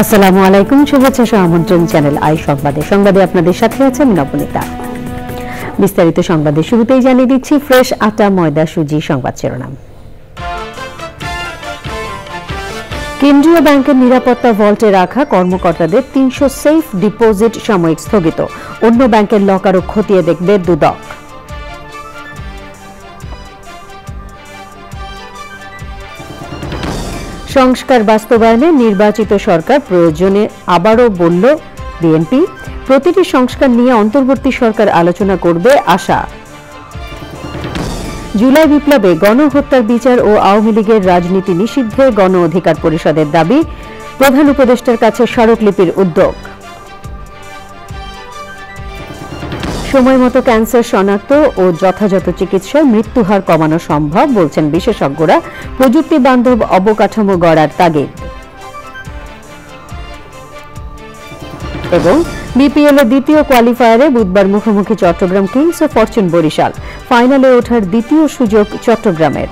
আসসালামু আলাইকুম, শুভেচ্ছা সহ আমন্ত্রণ চ্যানেল আই সংবাদে আপনাদের সাথে আছেন নবনীতা। বিস্তারিত সংবাদের শুরুতেই জানিয়ে দিচ্ছি ফ্রেশ আটা, ময়দা, সুজি সংবাদ শিরোনাম। কেন্দ্রীয় ব্যাংকের নিরাপত্তা ভল্টে রাখা কর্মকর্তাদের ৩০০ সেফ ডিপোজিট সাময়িক স্থগিত, অন্য ব্যাংকের লকারও খতিয়ে দেখবে দুদক। সংস্কার বাস্তবায়নে নির্বাচিত সরকার প্রয়োজনে আবারও বলল বিএনপি, প্রতিটি সংস্কার নিয়ে অন্তর্বর্তী সরকার আলোচনা করবে আশা। জুলাই বিপ্লবে গণহত্যার বিচার ও আওয়ামী লীগের রাজনীতি নিষিদ্ধে গণ অধিকার পরিষদের দাবি, প্রধান উপদেষ্টার কাছে স্মারকলিপির উদ্যোগ। সময়মতো ক্যান্সার শনাক্ত ও যথাযথ চিকিৎসায় মৃত্যুহার কমানো সম্ভব বলছেন বিশেষজ্ঞরা, প্রযুক্তি বান্ধব অবকাঠামো গড়ার তাগিদ। এবং বিপিএল এর দ্বিতীয় কোয়ালিফায়ারে বুধবার মুখোমুখি চট্টগ্রাম কিংস ও ফরচুন বরিশাল, ফাইনালে ওঠার দ্বিতীয় সুযোগ চট্টগ্রামের।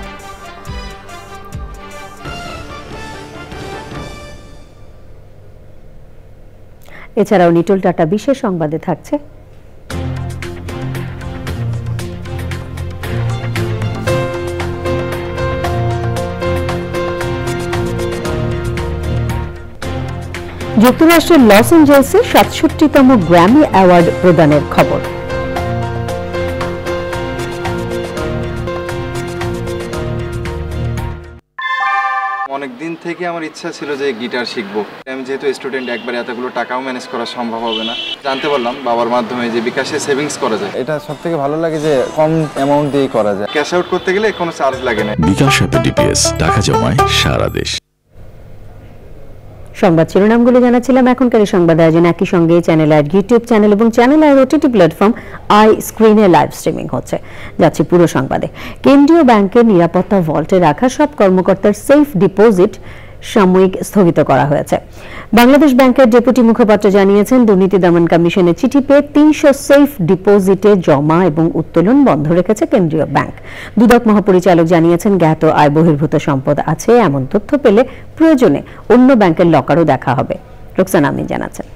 এছাড়াও নিটল টাটা বিশেষ সংবাদে থাকছে যুক্তরাষ্ট্রের লস এঞ্জেলসে ৬৭তম গ্র্যামি অ্যাওয়ার্ড প্রদানের খবর। অনেকদিন থেকে আমার ইচ্ছা ছিল যে গিটার শিখবো। আমি যেহেতু স্টুডেন্ট, একবারে এতগুলো টাকাও ম্যানেজ করা সম্ভব হবে না। জানতে পারলাম বাবার মাধ্যমে যে বিকাশে সেভিংস করা যায়। এটা সবথেকে ভালো লাগে যে কম অ্যামাউন্ট দিয়ে করা যায়। ক্যাশ আউট করতে গেলে কোনো চার্জ লাগে না। বিকাশ অ্যাপে ডিপিএস টাকা জমায় সারা দেশ। সংবাদ শিরোনামগুলো জানাচ্ছিলাম। এখনকার সংবাদ আয়োজন একই সঙ্গে চ্যানেল আই ইউটিউব চ্যানেল এবং channel I OTT platform I স্ক্রিনে লাইভ স্ট্রিমিং হচ্ছে। যাচ্ছে পুরো সংবাদে। কেন্দ্রীয় ব্যাংকের নিরাপত্তা ভল্টে রাখা সব কর্মকর্তার সেফ ডিপোজিট সাময়িক স্থগিত করা হয়েছে। বাংলাদেশ ব্যাংকের ডেপুটি মুখপাত্র জানিয়েছেন, দুর্নীতি দমন কমিশনের চিঠি পেয়ে ৩০০ সেফ ডিপোজিটে জমা এবং উত্তোলন বন্ধ রেখেছে কেন্দ্রীয় ব্যাংক। দুদক মহাপরিচালক জানিয়েছেন, জ্ঞাত আয় বহির্ভূত সম্পদ আছে এমন তথ্য পেলে প্রয়োজনে অন্য ব্যাংকের লকারও দেখা হবে। রোকসানা আমিন জানাচ্ছেন।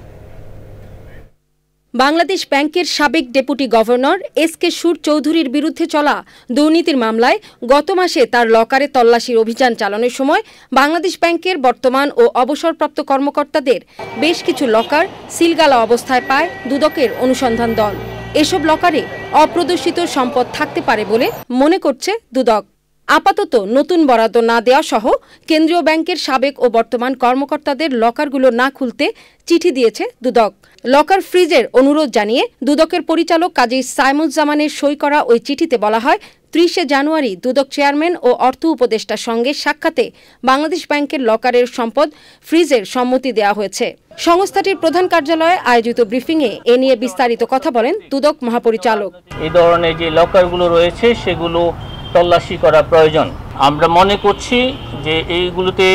বাংলাদেশ ব্যাংকের সাবেক ডেপুটি গভর্নর এস.কে. সুর চৌধুরীর বিরুদ্ধে চলা দুর্নীতির মামলায় গত মাসে তার লকারে তল্লাশির অভিযান চালানোর সময় বাংলাদেশ ব্যাংকের বর্তমান ও অবসরপ্রাপ্ত কর্মকর্তাদের বেশ কিছু লকার সিলগালা অবস্থায় পায় দুদকের অনুসন্ধান দল। এসব লকারে অপ্রদর্শিত সম্পদ থাকতে পারে বলে মনে করছে দুদক। আপাতত নতুন বরাদ্দ না দেওয়া সহ কেন্দ্রীয় ব্যাংকের সাবেক ও বর্তমান কর্মকর্তাদের লকারগুলো না খুলতে চিঠি দিয়েছে দুদক। লকার ফ্রিজের অনুরোধ জানিয়ে দুদকের পরিচালক কাজী সাইমুজ্জামানের সই করা ওই চিঠিতে বলা হয়, ৩০ জানুয়ারি দুদক চেয়ারম্যান ও অর্থ উপদেষ্টার সঙ্গে সাক্ষাতে বাংলাদেশ ব্যাংকের লকারের সম্পদ ফ্রিজের সম্মতি দেওয়া হয়েছে। সংস্থাটির প্রধান কার্যালয়ে আয়োজিত ব্রিফিংয়ে এ নিয়ে বিস্তারিত কথা বলেন দুদক মহাপরিচালক। এই ধরনের যে লকারগুলো রয়েছে সেগুলো তল্লাশি করা প্রয়োজন। আমরা মনে করছি যে এইগুলোতে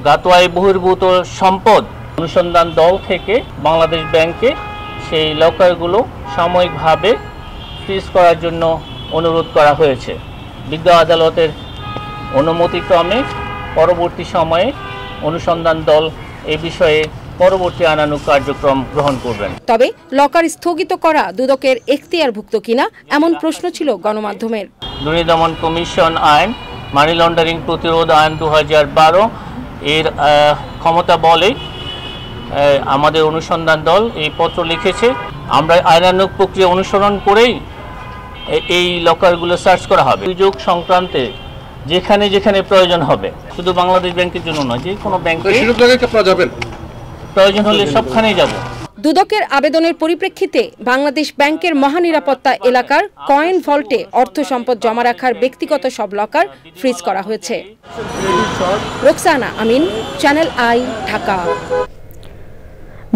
জ্ঞাত আয় বহির্ভূত সম্পদ অনুসন্ধান দল থেকে বাংলাদেশ ব্যাংকে সেই লকারগুলো সাময়িকভাবে ফ্রিজ করার জন্য অনুরোধ করা হয়েছে। বিজ্ঞ আদালতের অনুমতিক্রমে পরবর্তী সময়ে অনুসন্ধান দল এ বিষয়ে পরবর্তী আইনানুগ কার্যক্রম গ্রহণ করবেন। তবে লকার স্থগিত করা দুদকের এখতিয়ারভুক্ত কিনা এমন প্রশ্ন ছিল গণমাধ্যমের। দুর্নীতি দমন কমিশন আইন, মানি লন্ডারিং প্রতিরোধ আইন ২০১২ এর ক্ষমতা বলে আমাদের অনুসন্ধান দল এই পত্র লিখেছে। আমরা আইনানুগ প্রক্রিয়া অনুসরণ করেই এই লকারগুলো সার্চ করা হবে। সুযোগ সংক্রান্তে যেখানে যেখানে প্রয়োজন হবে, শুধু বাংলাদেশ ব্যাংকের জন্য নয়, যে কোনো ব্যাংকে প্রয়োজন হলে সবখানেই যাব। দুদকের আবেদনের পরিপ্রেক্ষিতে বাংলাদেশ ব্যাংকের মহানিরাপত্তা এলাকার কয়েন ভল্টে অর্থ সম্পদ জমা রাখার ব্যক্তিগত সব লকার ফ্রিজ করা হয়েছে। রোকসানা আমিন, চ্যানেল আই, ঢাকা।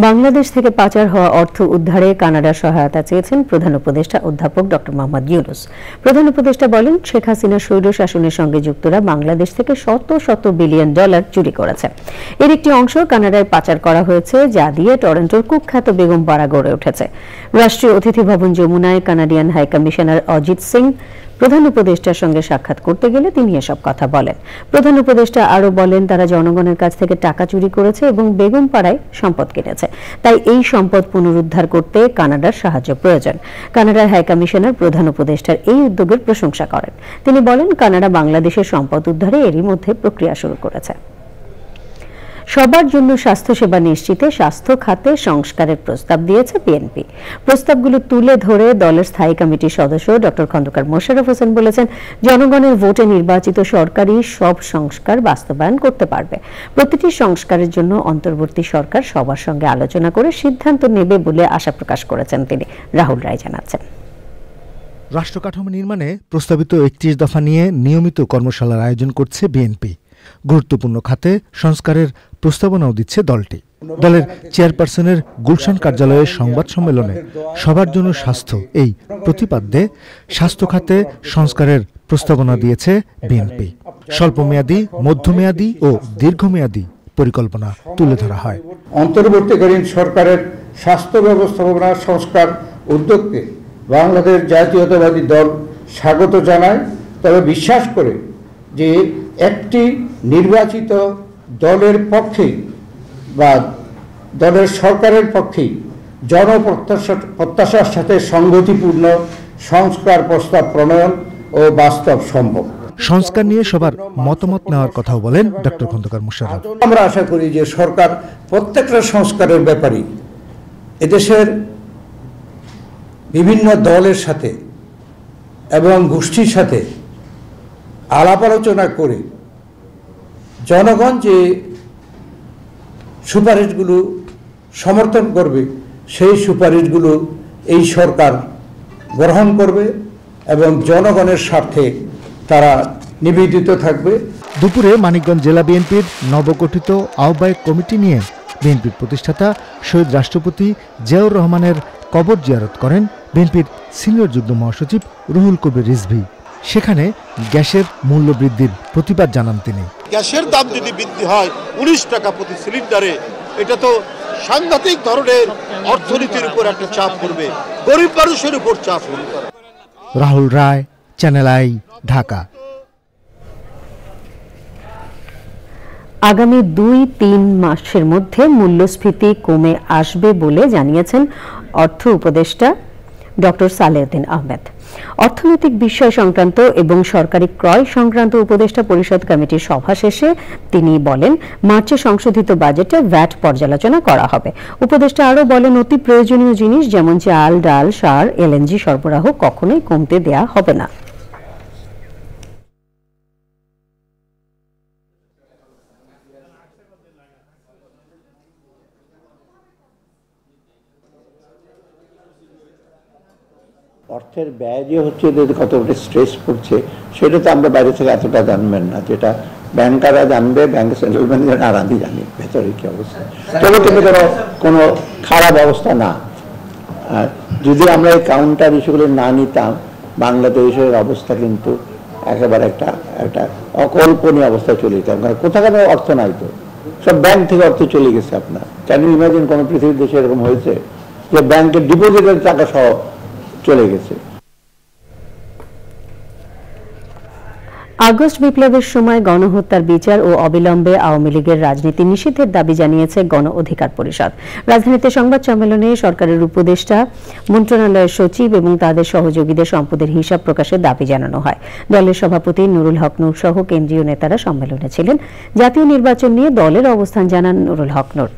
বাংলাদেশ থেকে পাচার হওয়া অর্থ উদ্ধারে কানাডার সহায়তা চেয়েছেন প্রধান উপদেষ্টা অধ্যাপক ড. মোহাম্মদ ইউনূস। প্রধান উপদেষ্টা বলেন, শেখ হাসিনার স্বৈর শাসনের সঙ্গে যুক্তরা বাংলাদেশ থেকে শত শত বিলিয়ন ডলার চুরি করেছে। এর একটি অংশ কানাডায় পাচার করা হয়েছে, যা দিয়ে টরন্টোর কুখ্যাত বেগম পাড়া গড়ে উঠেছে। রাষ্ট্রীয় অতিথি ভবন যমুনায় Canadian high commissioner Ajit Singh প্রধান উপদেষ্টার সঙ্গে সাক্ষাৎ করতে গেলে তিনি এসব কথা বলেন। প্রধান উপদেষ্টা আরও বলেন, তারা জনগণের কাছ থেকে টাকা চুরি করেছে এবং বেগমপাড়ায় সম্পদ কিনেছে, তাই এই সম্পদ পুনরুদ্ধার করতে কানাডার সাহায্য প্রয়োজন। কানাডার হাই কমিশনার প্রধান উপদেষ্টার এই উদ্যোগের প্রশংসা করেন। তিনি বলেন, কানাডা বাংলাদেশের সম্পদ উদ্ধারে এরই মধ্যে প্রক্রিয়া শুরু করেছে। সবার জন্য স্বাস্থ্যসেবা নিশ্চিতে স্বাস্থ্য খাতে সংস্কারের প্রস্তাব দিয়েছে বিএনপি। প্রস্তাবগুলো তুলে ধরে দলের স্থায়ী কমিটির সদস্য ডক্টর খন্দকার মোশাররফ হোসেন বলেছেন, জনগণের ভোটে নির্বাচিত সরকারই সব সংস্কার বাস্তবায়ন করতে পারবে। প্রতিটি সংস্কারের জন্য অন্তর্বর্তী সরকার সবার সঙ্গে আলোচনা করে সিদ্ধান্ত নেবে বলে আশা প্রকাশ করেছেন তিনি। রাহুল রায় জানাচ্ছেন, রাষ্ট্র কাঠামো নির্মাণে প্রস্তাবিত 31 দফা নিয়ে নিয়মিত কর্মশালার আয়োজন করছে বিএনপি। গুরুত্বপূর্ণ খাতে সংস্কারের প্রস্তাবনাও দিচ্ছে দলটি। দলের চেয়ারপারসনের গুলশান কার্যালয়ের সংবাদ সম্মেলনে সবার জন্য স্বাস্থ্য এই প্রতিপাদ্যে স্বাস্থ্য খাতে সংস্কারের প্রস্তাবনা দিয়েছে বিএনপি। স্বল্পমেয়াদী, মধ্যমেয়াদী ও দীর্ঘমেয়াদী পরিকল্পনা তুলে ধরা হয়। অন্তর্বর্তীকালীন সরকারের স্বাস্থ্য ব্যবস্থাপনা সংস্কার উদ্যোগকে বাংলাদেশ জাতীয়তাবাদী দল স্বাগত জানায়, তবে বিশ্বাস করে যে একটি নির্বাচিত দলের পক্ষেই বা দলের সরকারের পক্ষেই জনপ্রত্যাশার সাথে সংগতিপূর্ণ সংস্কার প্রস্তাব প্রণয়ন ও বাস্তব সম্ভব। সংস্কার নিয়ে সবার মতামত নেওয়ার কথাও বলেন ডক্টর খন্দকার মোশাররফ। আমরা আশা করি যে সরকার প্রত্যেকটা সংস্কারের ব্যাপারে এদেশের বিভিন্ন দলের সাথে এবং গোষ্ঠীর সাথে আলাপ আলোচনা করে জনগণ যে সুপারিশগুলো সমর্থন করবে সেই সুপারিশগুলো এই সরকার গ্রহণ করবে এবং জনগণের স্বার্থে তারা নিবেদিত থাকবে। দুপুরে মানিকগঞ্জ জেলা বিএনপির নবগঠিত আহ্বায়ক কমিটি নিয়ে বিএনপির প্রতিষ্ঠাতা শহীদ রাষ্ট্রপতি জিয়াউর রহমানের কবর জিয়ারত করেন বিএনপির সিনিয়র যুগ্ম মহাসচিব রুহুল কবির রিজভী। সেখানে গ্যাসের মূল্য বৃদ্ধির প্রতিবাদ জানান তিনি। গ্যাসের দাম যদি বৃদ্ধি হয় 19 টাকা প্রতি সিলিন্ডারে, এটা তো সাংঘাতিক ধরনের অর্থনীতির উপর একটা চাপ পড়বে, গরিব মানুষের উপর চাপ পড়বে। রাহুল রায়, চ্যানেল আই, ঢাকা। আগামী 2-3 মাসের মধ্যে মূল্যস্ফীতি কমে আসবে বলে জানিয়েছেন অর্থ উপদেষ্টা ডক্টর সালেউদ্দিন আহমেদ। অর্থনৈতিক বিষয় সংক্রান্ত এবং সরকারি ক্রয় সংক্রান্ত উপদেষ্টা পরিষদ কমিটির সভা শেষে তিনি বলেন, মার্চে সংশোধিত বাজেটে ভ্যাট পর্যালোচনা করা হবে। উপদেষ্টা আরও বলেন, অতি প্রয়োজনীয় জিনিস যেমন চাল, ডাল, সার, এলএনজি সরবরাহ কখনোই কমতে দেয়া হবে না। অর্থের ব্যয় যে হচ্ছে কতটা স্ট্রেস পড়ছে সেটা তো আমরা বাইরে থেকে এতটা জানবেন না, যেটা ব্যাংকাররা জানবে, ব্যাংকের সেন্ট্রাল ম্যানেজার আর আমি জানি ভেতরে কি অবস্থা। তবে কিন্তু কোনো খারাপ অবস্থা না। আর যদি আমরা এই কাউন্টার ইস্যুগুলো না নিতাম, বাংলাদেশের অবস্থা কিন্তু একেবারে একটা অকল্পনীয় অবস্থায় চলে যেতাম। কারণ কোথাকার অর্থ নাই, তো সব ব্যাংক থেকে অর্থ চলে গেছে। আপনার ক্যান ইউ ইমাজিন কোনো পৃথিবীর দেশে এরকম হয়েছে যে ব্যাংকের ডিপোজিটের টাকা সহ চলে গেছে? আগস্ট বিপ্লবের সময় গণহত্যার বিচার ও অবিলম্বে আওয়ামী লীগের রাজনীতি নিষিদ্ধের দাবি জানিয়েছে গণ অধিকার পরিষদ। রাজধানীতে সংবাদ সম্মেলনে সরকারের উপদেষ্টা, মন্ত্রণালয়ের সচিব এবং তাদের সহযোগীদের সম্পদের হিসাব প্রকাশের দাবি জানানো হয়। দলের সভাপতি নুরুল হক নূর সহ কেন্দ্রীয় নেতারা সম্মেলনে ছিলেন। জাতীয় নির্বাচন নিয়ে দলের অবস্থান জানান নুরুল হক নূর।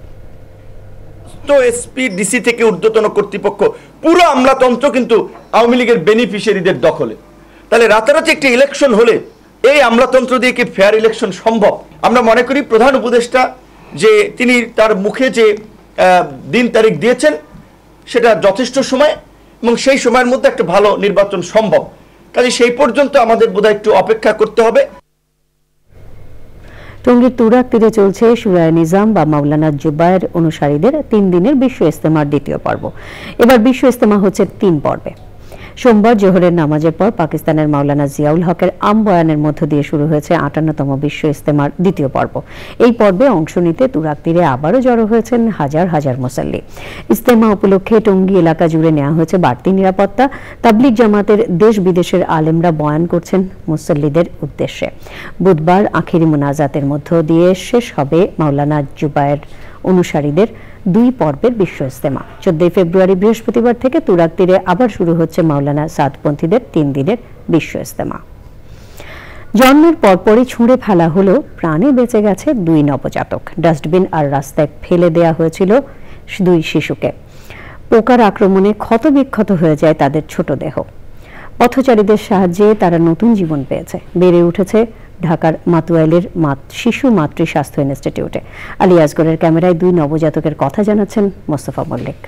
এসপি, ডিসি থেকে ঊর্ধ্বতন কর্তৃপক্ষ পুরো আমলাতন্ত্র কিন্তু আওয়ামী লীগের বেনিফিশিয়ারিদের দখলে। তাহলে রাতারাতি একটি ইলেকশন হলে এই আমলাতন্ত্র দিয়ে কি ফেয়ার ইলেকশন সম্ভব? আমরা মনে করি প্রধান উপদেষ্টা যে তিনি তার মুখে যে দিন তারিখ দিয়েছেন সেটা যথেষ্ট সময় এবং সেই সময়ের মধ্যে একটা ভালো নির্বাচন সম্ভব। কাজে সেই পর্যন্ত আমাদের বোধহয় একটু অপেক্ষা করতে হবে। টঙ্গীর তুরাগ তীরে চলছে সুরায় নিজাম বা মাওলানা জুবায়ের অনুসারীদের 3 দিনের বিশ্ব ইজতেমার দ্বিতীয় পর্ব। এবার বিশ্ব ইজতেমা হচ্ছে 3 পর্বে। সোমবার জোহরের নামাজের পর পাকিস্তানের মাওলানা জিয়াউল হকের আম বয়ানের মধ্য দিয়ে শুরু হয়েছে ৫৮তম বিশ্ব ইজতেমার দ্বিতীয় পর্ব। এই পর্বে অংশ নিতে তুরাগ তীরে আবারও জড়ো হয়েছেন হাজার হাজার মুসল্লি। ইজতেমা উপলক্ষে টঙ্গী এলাকা জুড়ে নেওয়া হয়েছে বাড়তি নিরাপত্তা। তাবলিগ জামাতের দেশ বিদেশের আলেমরা বয়ান করছেন মুসল্লিদের উদ্দেশ্যে। বুধবার আখিরি মুনাজাতের মধ্য দিয়ে শেষ হবে মাওলানা জুবায়ের অনুসারীদের 2 পর্বের বিশ্ব ইজতেমা। 14 ফেব্রুয়ারি বৃহস্পতিবার থেকে তুরাগ তীরে আবার শুরু হচ্ছে মাওলানা সাদপন্থীদের 3 দিনের বিশ্ব ইজতেমা। জন্মের পরপরই ছুঁড়ে ফেলা হলো, প্রাণে বেঁচে গেছে 2 নবজাতক। ডাস্টবিন আর রাস্তায় ফেলে দেয়া হয়েছিল 2 শিশুকে। পোকার আক্রমণে ক্ষতবিক্ষত হয়ে যায় তাদের ছোট দেহ। পথচারীদের সাহায্যে তারা নতুন জীবন পেয়েছে। বেড়ে উঠেছে ঢাকার মাতুয়াইলের শিশু মাতৃ স্বাস্থ্য ইনস্টিটিউটে। আলী আসগরের ক্যামেরায় 2 নবজাতকের কথা জানাচ্ছেন মোস্তফা মল্লিক।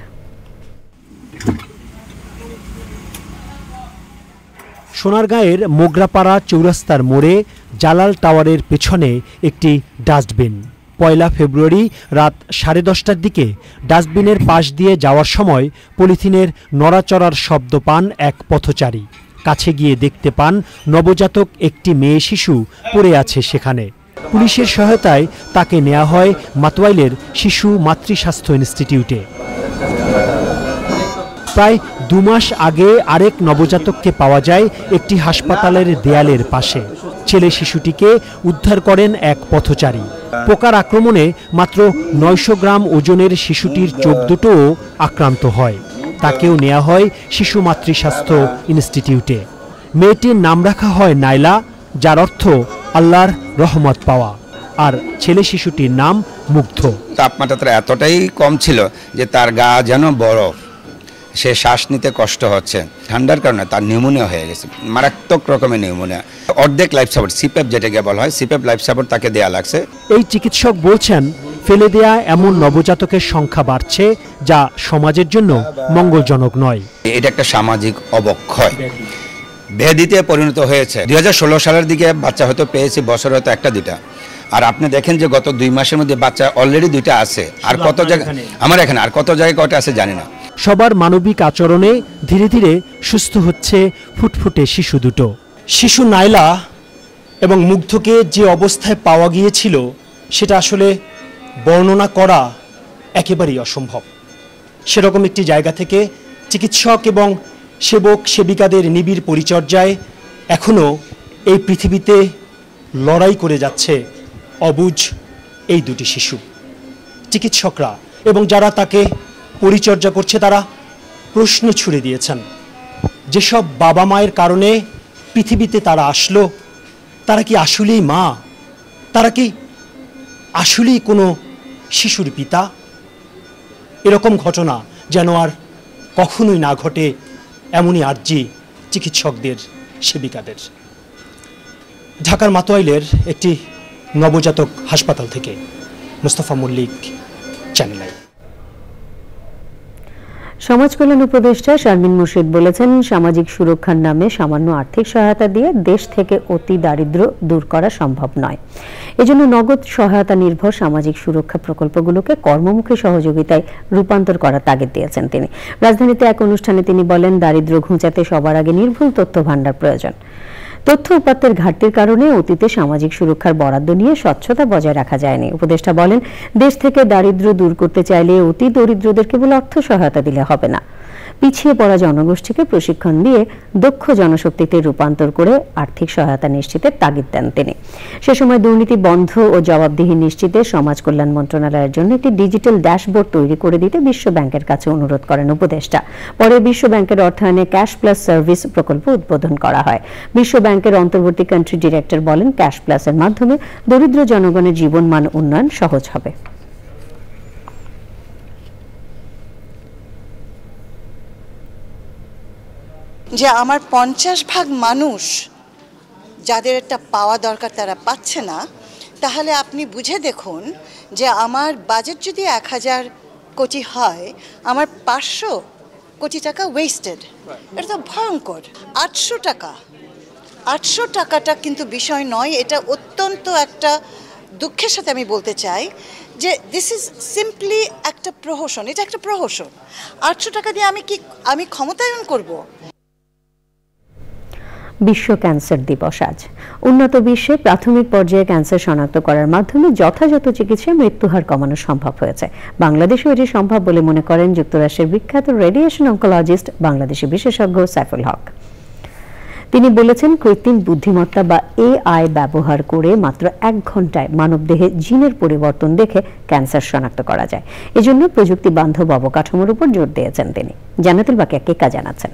সোনারগাঁয়ের মোগরাপাড়া চৌরাস্তার মোড়ে জালাল টাওয়ারের পেছনে একটি ডাস্টবিন। 1 ফেব্রুয়ারি রাত 10:30টার দিকে ডাস্টবিনের পাশ দিয়ে যাওয়ার সময় পলিথিনের নড়াচড়ার শব্দ পান এক পথচারী। কাছে গিয়ে দেখতে পান নবজাতক একটি মেয়ে শিশু পড়ে আছে সেখানে। পুলিশের সহায়তায় তাকে নেওয়া হয় মাতোয়াইলের শিশু মাতৃস্বাস্থ্য ইনস্টিটিউটে। প্রায় 2 মাস আগে আরেক নবজাতককে পাওয়া যায় একটি হাসপাতালের দেয়ালের পাশে। ছেলে শিশুটিকে উদ্ধার করেন এক পথচারী। পোকার আক্রমণে মাত্র 900 গ্রাম ওজনের শিশুটির চোখ দুটোও আক্রান্ত হয়। তাকেও নেওয়া হয় শিশু মাতৃস্বাস্থ্য ইনস্টিটিউটে। মেয়েটির নাম রাখা হয় নাইলা, যার অর্থ আল্লাহর রহমত পাওয়া, আর ছেলে শিশুটির নাম মুগ্ধ। তাপমাত্রা এতটাই কম ছিল যে তার গা যেন বরফ, সে শ্বাস নিতে কষ্ট হচ্ছে। ঠান্ডার কারণে তার নিউমোনিয়া হয়ে গেছে, মারাত্মক রকমের নিউমোনিয়া। অর্ধেক লাইফ সাপোর্ট, সিপ্যাপ যেটাকে বলা হয়, সিপ্যাপ লাইফ সাপোর্ট তাকে দেয়া লাগছে। এই চিকিৎসক বলছেন ফেলে দেয়া এমন নবজাতকের সংখ্যা বাড়ছে, যা সমাজের জন্য মঙ্গলজনক নয়। এটা একটা সামাজিক অবক্ষয়, ব্যাধিতে পরিণত হয়েছে। 2016 সালের দিকে বাচ্চা হয়তো পেয়েছি, বছর হয়তো 1-2টা। আর আপনি দেখেন যে গত 2 মাসের মধ্যে বাচ্চা অলরেডি 2টা আছে। আর কত জায়গায় আমার এখানে আর কত জায়গায় কয়টা আছে জানি না। সবার মানবিক আচরণে ধীরে ধীরে সুস্থ হচ্ছে ফুটফুটে শিশু দুটো। শিশু নাইলা এবং মুগ্ধকে যে অবস্থায় পাওয়া গিয়েছিল সেটা আসলে বর্ণনা করা একেবারেই অসম্ভব। সেরকম একটি জায়গা থেকে চিকিৎসক এবং সেবক সেবিকাদের নিবিড় পরিচর্যায় এখনও এই পৃথিবীতে লড়াই করে যাচ্ছে অবুঝ এই 2টি শিশু। চিকিৎসকরা এবং যারা তাকে পরিচর্যা করছে তারা প্রশ্ন ছুড়ে দিয়েছেন, যেসব বাবা মায়ের কারণে পৃথিবীতে তারা আসলো, তারা কি আসলেই মা? তারা কি আসলেই কোনো শিশুর পিতা? এরকম ঘটনা যেন আর কখনোই না ঘটে, এমনই আর্জি চিকিৎসকদের, সেবিকাদের। ঢাকার মাতোয়াইলের একটি নবজাতক হাসপাতাল থেকে মোস্তফা মল্লিক, চ্যানেল আই। সমাজ কল্যাণ উপদেষ্টা শারমিন মুর্শিদ বলেছেন, সামাজিক সুরক্ষার নামে সামান্য আর্থিক সহায়তা দিয়ে দেশ থেকে অতি দারিদ্র্য দূর করা সম্ভব নয়। এজন্য নগদ সহায়তা নির্ভর সামাজিক সুরক্ষা প্রকল্পগুলোকে কর্মমুখী সহযোগিতায় রূপান্তর করার তাগিদ দিয়েছেন তিনি। রাজধানীতে এক অনুষ্ঠানে তিনি বলেন, দারিদ্র্য ঘুচাতে সবার আগে নির্ভুল তথ্য ভাণ্ডার প্রয়োজন। তথ্য উপাত্তের ঘাটতির কারণে অতীতে সামাজিক সুরক্ষার বরাদ্দ নিয়ে স্বচ্ছতা বজায় রাখা যায়নি। উপদেষ্টা বলেন, দেশ থেকে দারিদ্র্য দূর করতে চাইলে অতি দরিদ্রদের কেবল অর্থ সহায়তা দিলে হবে না, পিছিয়ে পড়া জনগোষ্ঠীকে প্রশিক্ষণ দিয়ে দক্ষ জনশক্তিতে রূপান্তর করে আর্থিক সহায়তা নিশ্চিতের তাগিদ দেন তিনি। সে সময় দুর্নীতি বন্ধ ও জবাবদিহি নিশ্চিতে সমাজ কল্যাণ মন্ত্রণালয়ের জন্য একটি ডিজিটাল ড্যাশবোর্ড তৈরি করে দিতে বিশ্ব ব্যাংকের কাছে অনুরোধ করেন উপদেষ্টা। পরে বিশ্ব ব্যাংকের অর্থায়নে ক্যাশ প্লাস সার্ভিস প্রকল্প উদ্বোধন করা হয়। বিশ্ব ব্যাংকের অন্তর্বর্তী কান্ট্রি ডিরেক্টর বলেন, ক্যাশ প্লাসের মাধ্যমে দরিদ্র জনগণের জীবনমান উন্নয়ন সহজ হবে। যে আমার 50% মানুষ যাদের একটা পাওয়া দরকার তারা পাচ্ছে না, তাহলে আপনি বুঝে দেখুন যে আমার বাজেট যদি 1000 কোটি হয়, আমার 500 কোটি টাকা ওয়েস্টেড। এটা তো ভয়ঙ্কর। 800 টাকাটা কিন্তু বিষয় নয়। এটা অত্যন্ত একটা দুঃখের সাথে আমি বলতে চাই যে দিস ইজ সিম্পলি একটা প্রহসন। এটা একটা প্রহসন। 800 টাকা দিয়ে আমি ক্ষমতায়ন করব? বিশ্ব ক্যান্সার দিবস আজ। উন্নত বিশ্বে প্রাথমিক পর্যায়ে ক্যান্সার শনাক্ত করার মাধ্যমে যথাযথ চিকিৎসায় মৃত্যুহার কমানো সম্ভব হয়েছে। বাংলাদেশেও এটি সম্ভব বলে মনে করেন যুক্তরাষ্ট্রের বিখ্যাত রেডিয়েশন অঙ্কোলজিস্ট বাংলাদেশি বিশেষজ্ঞ সাইফুল হক। তিনি বলেছেন, কৃত্রিম বুদ্ধিমত্তা বা AI ব্যবহার করে মাত্র 1 ঘন্টায় মানবদেহে জিনের পরিবর্তন দেখে ক্যান্সার শনাক্ত করা যায়। এজন্য প্রযুক্তি বান্ধব অবকাঠামোর উপর জোর দিয়েছেন তিনি। জান্নাতুল বাকিয়া কেকা জানাচ্ছেন।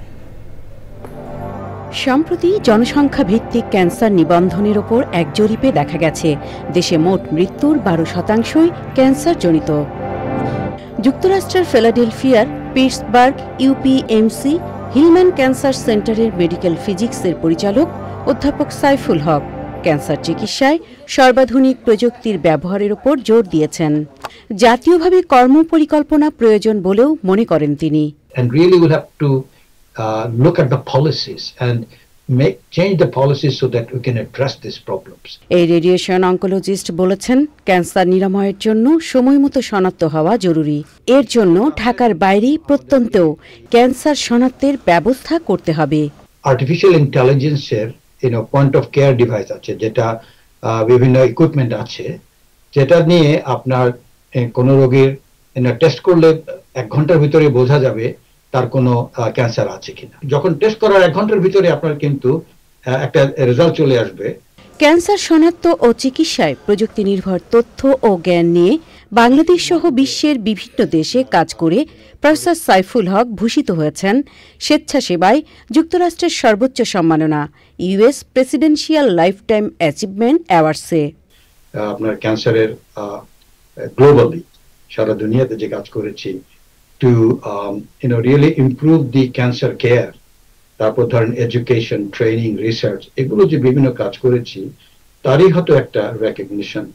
সম্প্রতি জনসংখ্যা ভিত্তিক ক্যান্সার নিবন্ধনের ওপর এক জরিপে দেখা গেছে দেশে মোট মৃত্যুর 12% ক্যান্সার জনিত। যুক্তরাষ্ট্রের ফিলাডেলফিয়ার পিটসবার্গ UPMC হিলম্যান ক্যান্সার সেন্টারের মেডিকেল ফিজিক্সের পরিচালক অধ্যাপক সাইফুল হক ক্যান্সার চিকিৎসায় সর্বাধুনিক প্রযুক্তির ব্যবহারের উপর জোর দিয়েছেন। জাতীয়ভাবে কর্মপরিকল্পনা প্রয়োজন বলেও মনে করেন তিনি। Look at the policies and change the policies so that we can address these problems. এই রেডিয়েশন অঙ্কোলজিস্ট বলেছেন, ক্যান্সার নিরাময়ের জন্য সময়মতো শনাক্ত হওয়া জরুরি। এর জন্য ঢাকার বাইরে প্রত্যন্তেও ক্যান্সার শনাক্তের ব্যবস্থা করতে হবে। আর্টিফিশিয়াল ইন্টেলিজেন্সের পয়েন্ট অফ কেয়ার ডিভাইস আছে, যেটা বিভিন্ন ইকুইপমেন্ট আছে, যেটা নিয়ে আপনার কোন রোগীর টেস্ট করলে 1 ঘন্টার ভিতরে বোঝা যাবে তার কোনো ক্যান্সার আছে কিনা। যখন টেস্ট করার 1 ঘন্টার ভিতরে আপনার কিন্তু একটা রেজাল্ট চলে আসবে। ক্যান্সার শনাক্ত ও চিকিৎসায় প্রযুক্তি নির্ভর তথ্য ও জ্ঞান নিয়ে বাংলাদেশ সহ বিশ্বের বিভিন্ন দেশে কাজ করে প্রফেসর সাইফুল হক ভূষিত হয়েছেন স্বেচ্ছাসেবায় যুক্তরাষ্ট্রের সর্বোচ্চ সম্মাননা US প্রেসিডেন্সিয়াল লাইফটাইম অ্যাচিভমেন্ট অ্যাওয়ার্ডসে। আপনার ক্যান্সারের গ্লোবালি সারা দুনিয়াতে যে কাজ করেছি to really improve the cancer care, তারপর ধরেন এডুকেশন, ট্রেনিং, রিসার্চ, এগুলো যে বিভিন্ন কাজ করেছি তারই হয়তো একটা রেকগনিশন।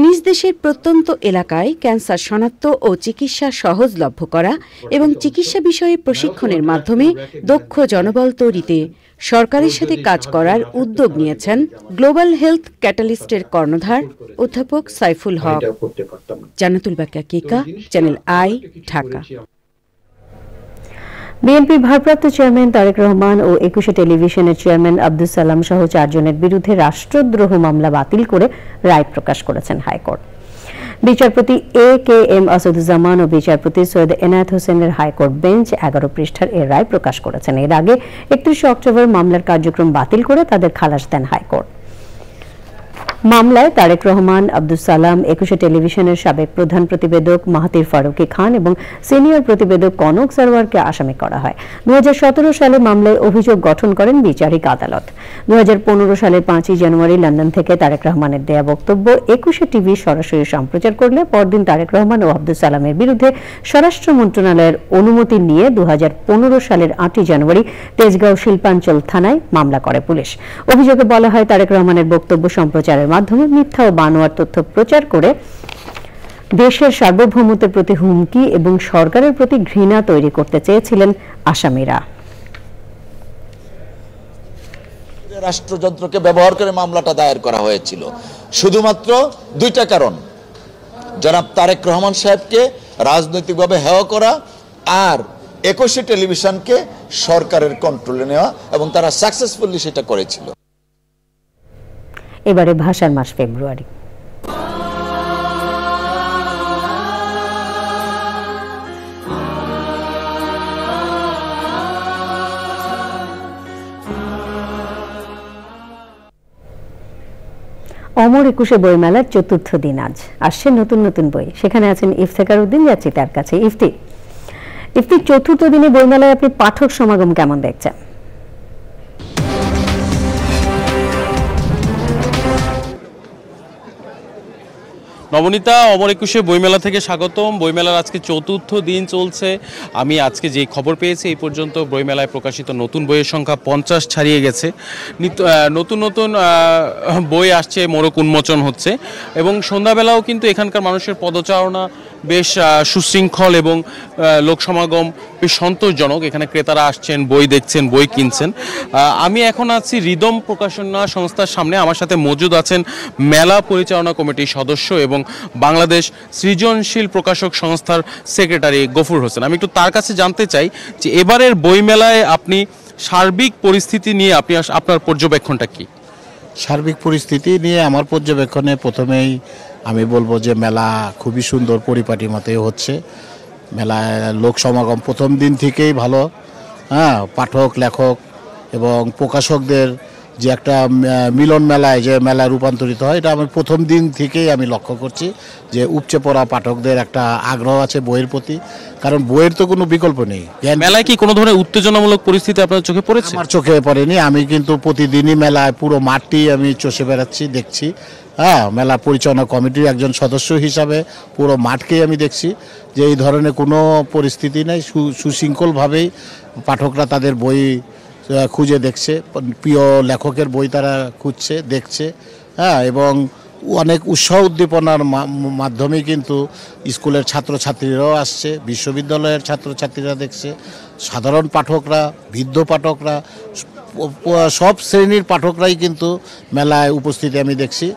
নিজ দেশের প্রত্যন্ত এলাকায় ক্যান্সার শনাক্ত ও চিকিৎসা সহজলভ্য করা এবং চিকিৎসা বিষয়ে প্রশিক্ষণের মাধ্যমে দক্ষ জনবল তৈরিতে সরকারের সাথে কাজ করার উদ্যোগ নিয়েছেন গ্লোবাল হেলথ ক্যাটালিস্টের কর্ণধার অধ্যাপক সাইফুল হক। জান্নাতুল বাকিয়া কেকা, চ্যানেল I, ঢাকা। বিএনপির ভারপ্রাপ্ত চেয়ারম্যান তারেক রহমান ও 21 টেলিভিশনের চেয়ারম্যান আব্দুস সালাম সহ 4 জনের বিরুদ্ধে রাষ্ট্রদ্রোহ মামলা বাতিল করে রায় প্রকাশ করেছেন হাইকোর্ট। বিচারপতি AKM আসাদুজ্জামান ও বিচারপতি সৈয়দ এনায়েত হোসেনের হাইকোর্ট বেঞ্চ 11 পৃষ্ঠার এ রায় প্রকাশ করেছেন। এর আগে 31 অক্টোবর মামলার কার্যক্রম বাতিল করে তাদের খালাস দেন হাইকোর্ট। মামলায় তারেক রহমান, আব্দুস সালাম, 21 টেলিভিশনের সাবেক প্রধান প্রতিবেদক মাহাতির ফারুকি খান এবং সিনিয়র প্রতিবেদক কনক সরওয়ারকে আসামি করা হয়। 2017 সালে মামলায় অভিযোগ গঠন করেন বিচারিক আদালত। 2015 সালের 5 জানুয়ারি লন্ডন থেকে তারেক রহমানের দেয়া বক্তব্য 21 টিভি সরাসরি সম্প্রচার করলে পরদিন তারেক রহমান ও আব্দুস সালামের বিরুদ্ধে স্বরাষ্ট্র মন্ত্রণালয়ের অনুমতি নিয়ে 2015 সালের 8 জানুয়ারি তেজগাঁও শিল্পাঞ্চল থানায় মামলা করে পুলিশ। অভিযোগে বলা হয়, তারেক রহমানের বক্তব্য সম্প্রচারের মাধ্যমে মিথ্যা ও বানোয়ার তথ্য প্রচার করে দেশের সার্বভৌমত্বের প্রতি হুমকি এবং সরকারের প্রতি ঘৃণা তৈরি করতে চেয়েছিলেন আসামিরা। রাষ্ট্রযন্ত্রকে ব্যবহার করে মামলাটা দায়ের করা হয়েছিল শুধুমাত্র 2টা কারণ: জনাব তারেক রহমান সাহেবকে রাজনৈতিকভাবে হেয় করা আর 21 টেলিভিশনকে সরকারের কন্ট্রোলে নেওয়া, এবং তারা সাকসেসফুলি সেটা করেছিল। এবারে ভাষার মাস ফেব্রুয়ারি। অমর 21 বইমেলার 4র্থ দিন আজ। আসছে নতুন নতুন বই, সেখানে আছেন ইফতেখার উদ্দিন। যাচ্ছি তার কাছে। ইফতি, 4র্থ দিনে বইমেলায় আপনি পাঠক সমাগম কেমন দেখছেন? নবনীতা, অমর 21 বইমেলা থেকে স্বাগতম। বইমেলার আজকে 4র্থ দিন চলছে। আমি আজকে যে খবর পেয়েছি, এই পর্যন্ত বইমেলায় প্রকাশিত নতুন বইয়ের সংখ্যা 50 ছাড়িয়ে গেছে। নতুন নতুন বই আসছে, মোড়ক উন্মোচন হচ্ছে, এবং সন্ধ্যাবেলাও কিন্তু এখানকার মানুষের পদচারণা বেশ সুশৃঙ্খল এবং লোক সমাগম বেশ সন্তোষজনক। এখানে ক্রেতারা আসছেন, বই দেখছেন, বই কিনছেন। আমি এখন আছি রিদম প্রকাশনা সংস্থার সামনে। আমার সাথে মজুদ আছেন মেলা পরিচালনা কমিটির সদস্য এবং বাংলাদেশ সৃজনশীল প্রকাশক সংস্থার সেক্রেটারি গফুর হোসেন। আমি একটু তার কাছে জানতে চাই যে এবারের বইমেলায় আপনি সার্বিক পরিস্থিতি নিয়ে আপনার পর্যবেক্ষণটা কি? সার্বিক পরিস্থিতি নিয়ে আমার পর্যবেক্ষণে প্রথমেই আমি বলবো যে মেলা খুবই সুন্দর পরিপাটি মতে হচ্ছে। মেলায় লোক সমাগম প্রথম দিন থেকেই ভালো। পাঠক, লেখক এবং প্রকাশকদের যে একটা মিলন মেলায় যে মেলায় রূপান্তরিত হয়, এটা আমি প্রথম দিন থেকেই আমি লক্ষ্য করছি যে উপচে পড়া পাঠকদের একটা আগ্রহ আছে বইয়ের প্রতি, কারণ বইয়ের তো কোনো বিকল্প নেই। মেলায় কি কোনো ধরনের উত্তেজনামূলক পরিস্থিতি আপনার চোখে পড়েছে? আমার চোখে পড়েনি। আমি কিন্তু প্রতিদিনই মেলায় পুরো মাঠটি আমি চষে বেড়াচ্ছি, দেখছি। মেলা পরিচালনা কমিটির একজন সদস্য হিসাবে পুরো মাঠকেই আমি দেখছি যে এই ধরনের কোনো পরিস্থিতি নেই। সুশৃঙ্খলভাবেই পাঠকরা তাদের বই খুঁজে দেখছে, প্রিয় লেখকের বই তারা খুঁজছে, দেখছে। এবং অনেক উৎসাহ উদ্দীপনার মাধ্যমে কিন্তু স্কুলের ছাত্রছাত্রীরাও আসছে, বিশ্ববিদ্যালয়ের ছাত্রছাত্রীরা দেখছে, সাধারণ পাঠকরা, বৃদ্ধ পাঠকরা, সব শ্রেণীর পাঠকরাই কিন্তু মেলায় উপস্থিতি আমি দেখছি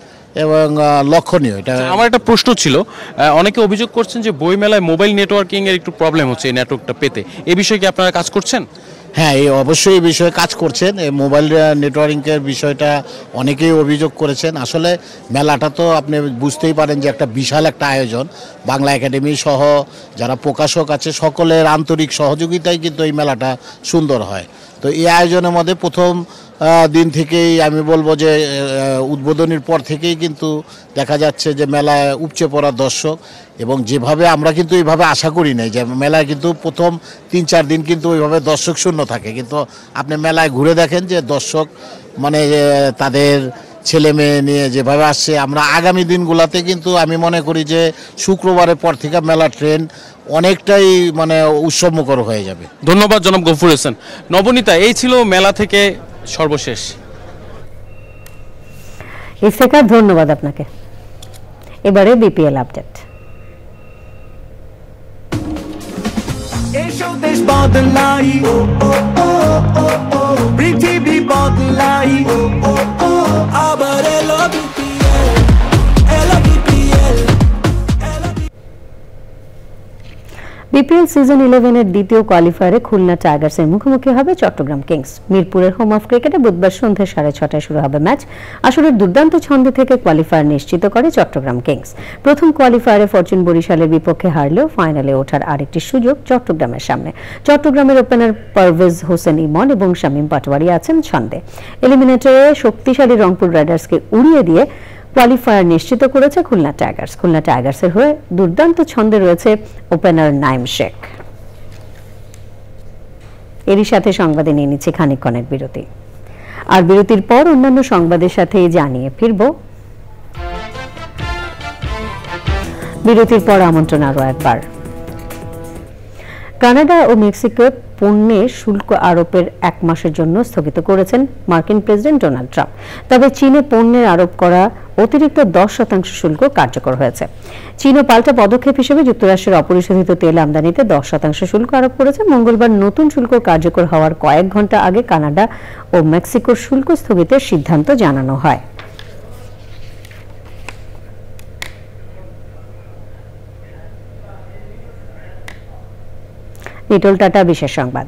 এবং লক্ষণীয়। এটা আমার একটা প্রশ্ন ছিল, অনেকে অভিযোগ করছেন যে বই মেলায় মোবাইল নেটওয়ার্কিং এর একটু প্রবলেম হচ্ছে এই নেটওয়ার্কটা পেতে। এই বিষয়ে কি আপনারা কাজ করছেন? হ্যাঁ, এই অবশ্যই এই বিষয়ে কাজ করছেন। এই মোবাইল নেটওয়ার্কিংয়ের বিষয়টা অনেকেই অভিযোগ করেছেন। আসলে মেলাটা তো আপনি বুঝতেই পারেন যে একটা বিশাল একটা আয়োজন। বাংলা একাডেমি সহ যারা প্রকাশক আছে সকলের আন্তরিক সহযোগিতায় কিন্তু এই মেলাটা সুন্দর হয়। তো এই আয়োজনের মধ্যে প্রথম দিন থেকেই আমি বলবো যে উদ্বোধনীর পর থেকেই কিন্তু দেখা যাচ্ছে যে মেলায় উপচে পড়া দর্শক, এবং যেভাবে আমরা কিন্তু এইভাবে আশা করি নাই যে মেলায় কিন্তু প্রথম 3-4 দিন কিন্তু ওইভাবে দর্শক শূন্য থাকে, কিন্তু আপনি মেলায় ঘুরে দেখেন যে দর্শক মানে তাদের ছেলে মেয়ে নিয়ে যেভাবে আসছে। আমরা আগামী দিনগুলোতে কিন্তু আমি মনে করি যে শুক্রবারের পর থেকে মেলা ট্রেন্ড অনেকটাই মানে উৎসবমুখর হয়ে যাবে। ধন্যবাদ জনাব গফুর হোসেন। নবনীতা, এই ছিল মেলা থেকে সর্বশেষ। ইফতেখার, ধন্যবাদ আপনাকে। এবারে বিপিএল আপডেট। দেশ বদলাই, পৃথিবী বদলাই, আবার এলো বিপিএল, এলো বিপিএল। বিপিএল সিজন 11 এর দ্বিতীয় কোয়ালিফায়ারে খুলনা টাইগার্সের মুখোমুখি হবে চট্টগ্রাম কিংস। মিরপুরের হোম অফ ক্রিকেটে বুধবার সন্ধ্যা 6:30টায় শুরু হবে ম্যাচ। আসলে দুর্দান্ত ছন্দে থেকে কোয়ালিফায়ার নিশ্চিত করে চট্টগ্রাম কিংস। প্রথম কোয়ালিফায়ারে ফরচুন বরিশালের বিপক্ষে হারলেও ফাইনালে ওঠার আরেকটি সুযোগ চট্টগ্রামের সামনে। চট্টগ্রামের ওপেনার পারভেজ হোসেন ইমন এবং শামীম পাটোয়ারি আছেন ছন্দে। এলিমিনেটরে শক্তিশালী রংপুর রাইডার্সকে উড়িয়ে দিয়ে কোয়ালিফায়ার নিশ্চিত করেছে খুলনা টাইগার্স। খুলনা টাইগার্সের হয়ে দুর্দান্ত ছন্দে রয়েছে ওপেনার নাইম শেখ। এরই সাথে সংবাদে নিয়ে নিচ্ছে খানিকক্ষণের বিরতি, আর বিরতির পর অন্যান্য সংবাদের সাথে জানিয়ে ফিরব। বিরতির পর আমন্ত্রণ আরও একবার। কানাডা ও মেক্সিকো পণ্যে শুল্ক আরোপের 1 মাসের জন্য স্থগিত করেছেন মার্কিন প্রেসিডেন্ট ডোনাল্ড ট্রাম্প। তবে চীনে পণ্যের আরোপ করা অতিরিক্ত 10% শুল্ক কার্যকর হয়েছে। চীনও পাল্টা পদক্ষেপ হিসেবে যুক্তরাষ্ট্রের অপরিশোধিত তেল আমদানিতে 10% শুল্ক আরোপ করেছে। মঙ্গলবার নতুন শুল্ক কার্যকর হওয়ার কয়েক ঘন্টা আগে কানাডা ও মেক্সিকোর শুল্ক স্থগিতের সিদ্ধান্ত জানানো হয়। নিটোল টাটা বিশেষ সংবাদ।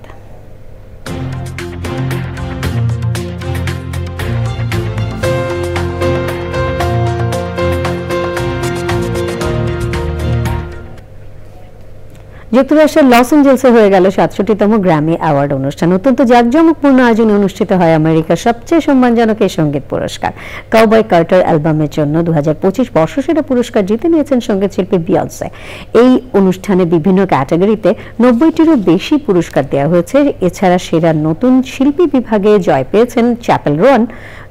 যুক্তরাষ্ট্রের লস অ্যাঞ্জেলসে হয়ে গেল 67তম গ্র্যামি অ্যাওয়ার্ড অনুষ্ঠান। অত্যন্ত জাঁকজমকপূর্ণ আয়োজনে অনুষ্ঠিত হয় আমেরিকার সবচেয়ে সম্মানজনক এই সঙ্গীত পুরস্কার। কাউবয় কার্টার অ্যালবামের জন্য 2025 বর্ষসেরা পুরস্কার জিতে নিয়েছেন সঙ্গীত শিল্পী বিয়ন্সে। এই অনুষ্ঠানে বিভিন্ন ক্যাটাগরিতে 90টিরও বেশি পুরস্কার দেওয়া হয়েছে। এছাড়া সেরা নতুন শিল্পী বিভাগে জয় পেয়েছেন চ্যাপেল রোয়ান।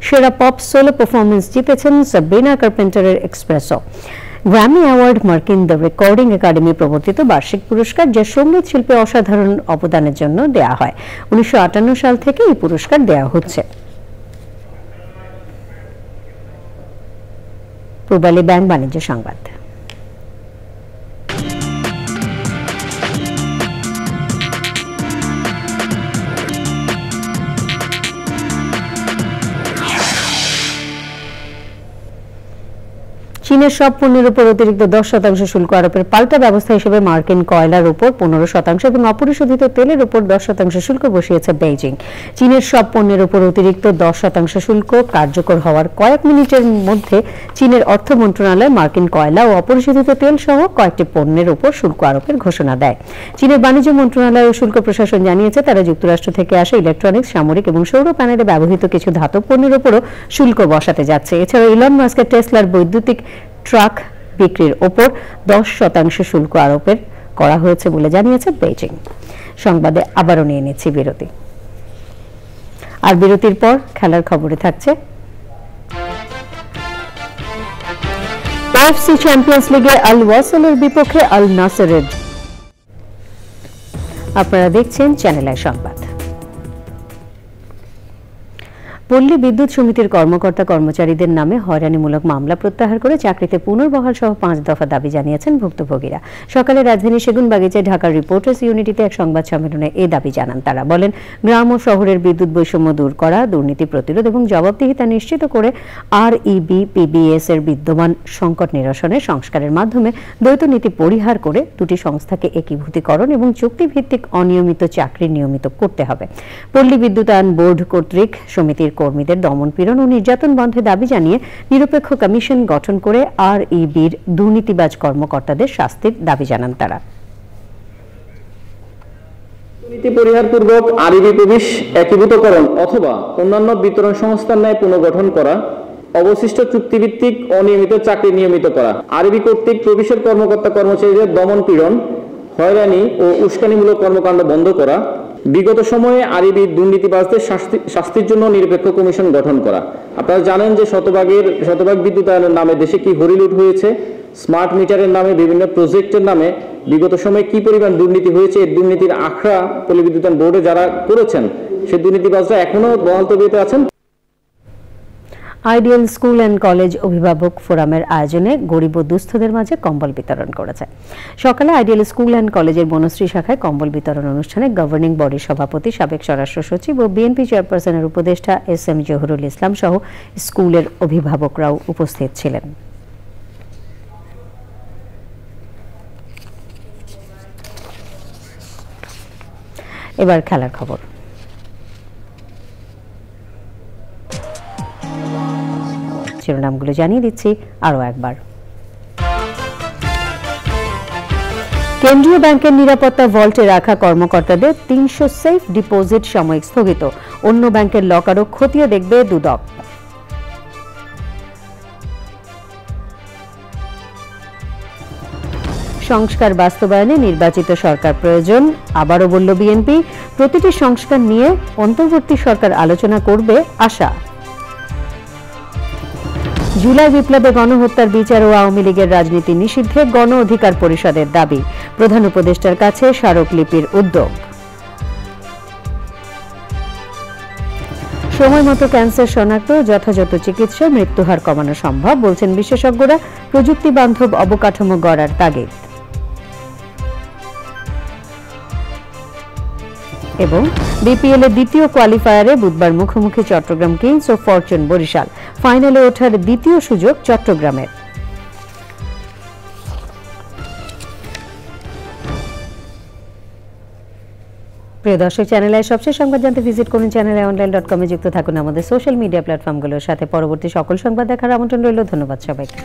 সেরা পপ সোলো পারফরমেন্স জিতেছেন সাব্রিনা কার্পেন্টারের এক্সপ্রেসো। গ্র্যামি অ্যাওয়ার্ড মার্কিন দ্য রেকর্ডিং একাডেমি প্রবর্তিত বার্ষিক পুরস্কার, যা সঙ্গীত শিল্পে অসাধারণ অবদানের জন্য দেয়া হয়। 1958 সাল থেকে এই পুরস্কার দেওয়া হচ্ছে। পূর্বালী ব্যাংক বাণিজ্য সংবাদ। চীনের সব পণ্যের উপর অতিরিক্ত 10% শুল্ক আরোপের পাল্টা ব্যবস্থা হিসেবে মার্কিন কয়লার উপর 15% এবং অপরিশোধিত তেলের উপর 10% শুল্ক বসিয়েছে বেইজিং। চীনের সব পণ্যের উপর অতিরিক্ত 10% শুল্ক কার্যকর হওয়ার কয়েক মিনিটের মধ্যে চীনের অর্থ মন্ত্রণালয় মার্কিন কয়লা ও অপরিশোধিত তেল সহ কয়েকটি পণ্যের উপর শুল্ক আরোপের ঘোষণা দেয়। চীনের বাণিজ্য মন্ত্রণালয় ও শুল্ক প্রশাসন জানিয়েছে তারা যুক্তরাষ্ট্র থেকে আসা ইলেকট্রনিক্স, সামরিক এবং সৌর প্যানেলে ব্যবহৃত কিছু ধাতব পণ্যের উপরও শুল্ক বসাতে যাচ্ছে। এছাড়াও ইলন মাস্কের টেসলার বৈদ্যুতিক ট্রাক বিক্রির ওপর 10% শুল্ক আরোপের করা হয়েছে বলে জানিয়েছে বেইজিং। সংবাদে আবারও নিয়ে নিচ্ছি বিরতি, আর বিরতির পর খেলার খবরে থাকছে এএফসি চ্যাম্পিয়ন্স লিগে আল ওয়াসলের বিপক্ষে আল নাসরের। আপনারা দেখছেন চ্যানেল আই সংবাদ। পল্লী বিদ্যুৎ সমিতির কর্মকর্তা কর্মচারীদের নামে হয়রানিমূলক মামলা প্রত্যাহার করে চাকরিতে পুনর্বহাল সহ 5 দফা দাবি জানিয়েছেন ভুক্তভোগীরা। সকালে রাজধানী সেগুনবাগিচায় ঢাকার রিপোর্টার্স ইউনিটিতে এক সংবাদ সম্মেলনে এই দাবি জানান তারা। বলেন, গ্রাম ও শহরের বিদ্যুৎ বৈষম্য দূর করা, দুর্নীতি প্রতিরোধ এবং জবাবদিহিতা নিশ্চিত করে আরইবি পিবিএস এর বিদ্যমান সংকট নিরসনে সংস্কারের মাধ্যমে দ্বৈত নীতি পরিহার করে দুটি সংস্থাকে একীভূতীকরণ এবং চুক্তিভিত্তিক অনিয়মিত চাকরি নিয়মিত করতে হবে। পল্লী বিদ্যুতায়ন বোর্ড কর্তৃক সমিতির কর্মীদের দমন-পীড়ন ও নির্যাতন বন্ধে দাবি জানিয়ে নিরপেক্ষ কমিশন গঠন করে আরইবির দুর্নীতিবাজ কর্মকর্তাদের শাস্তির দাবি জানান তারা। দুর্নীতি পরিহারপূর্বক আরইবি প্রবেশ একীভূতকরণ অথবা অন্যান্য বিতরণ সংস্থার ন্যায় পুনর্গঠন করা, অবশিষ্ট চুক্তিভিত্তিক অনিয়মিত চাকরি নিয়মিত করা, আরইবি কর্তৃক প্রবেশের কর্মকর্তা কর্মচারীদের দমন-পীড়ন, হয়রানি ও উস্কানিমূলক কর্মকাণ্ড বন্ধ করা, বিগত সময়ে আরইবি দুর্নীতিবাজদের শাস্তির জন্য নিরপেক্ষ কমিশন গঠন করা। আপনারা জানেন যে শতভাগ বিদ্যুতায়নের নামে দেশে কি হরিলুট হয়েছে, স্মার্ট মিটারের নামে বিভিন্ন প্রজেক্টের নামে বিগত সময়ে কি পরিমাণ দুর্নীতি হয়েছে। এই দুর্নীতির আখড়া পল্লী বিদ্যুতায়ন বোর্ডে যারা করেছেন সেই দুর্নীতিবাজরা এখনো বহাল তবিয়তে আছেন। আইডিয়াল স্কুল অ্যান্ড কলেজ অভিভাবক ফোরামের আয়োজনে গরিব ও দুস্থদের মাঝে কম্বল বিতরণ করেছে। সকালে আইডিয়াল স্কুল অ্যান্ড কলেজের বনশ্রী শাখায় কম্বল বিতরণ অনুষ্ঠানে গভর্নিং বডির সভাপতি, সাবেক স্বরাষ্ট্র সচিব ও বিএনপি চেয়ারপারসনের উপদেষ্টা এস.এম. জহুরুল ইসলাম সহ স্কুলের অভিভাবকরাও উপস্থিত ছিলেন। এবার খেলার খবর। শিরোনামগুলো জানিয়ে দিচ্ছি আরো একবার। কেন্দ্রীয় ব্যাংকের নিরাপত্তা ভল্টে রাখা কর্মকর্তাদের 300 সেফ ডিপোজিট সাময়িক স্থগিত, অন্য ব্যাংকের লকারও খতিয়ে দেখবে দুদক। সংস্কার বাস্তবায়নে নির্বাচিত সরকার প্রয়োজন, আবারও বলল বিএনপি। প্রতিটি সংস্কার নিয়ে অন্তর্বর্তী সরকার আলোচনা করবে আশা। জুলাই বিপ্লবে গণহত্যার বিচার ও আওয়ামী লীগের রাজনীতি নিষিদ্ধে গণ অধিকার পরিষদের দাবি, প্রধান উপদেষ্টার কাছে স্মারকলিপির উদ্যোগ। সময়মতো ক্যান্সার শনাক্ত, যথাযথ চিকিৎসায় মৃত্যুহার কমানো সম্ভব বলছেন বিশেষজ্ঞরা, প্রযুক্তি বান্ধব অবকাঠামো গড়ার তাগিদ। এবং বিপিএল এর দ্বিতীয় কোয়ালিফায়ারে বুধবার মুখোমুখি চট্টগ্রাম কিংস ও ফরচুন বরিশাল, ফাইনালে ওঠার দ্বিতীয় সুযোগ চট্টগ্রামের। প্রিয় দর্শক, চ্যানেল আই সবশেষ সংবাদ জানতে ভিজিট করুন channelionline.com এ যুক্ত থাকুন আমাদের সোশ্যাল মিডিয়া প্ল্যাটফর্মগুলোর সাথে। পরবর্তী সকল সংবাদ দেখার আমন্ত্রণ রইল। ধন্যবাদ সবাইকে।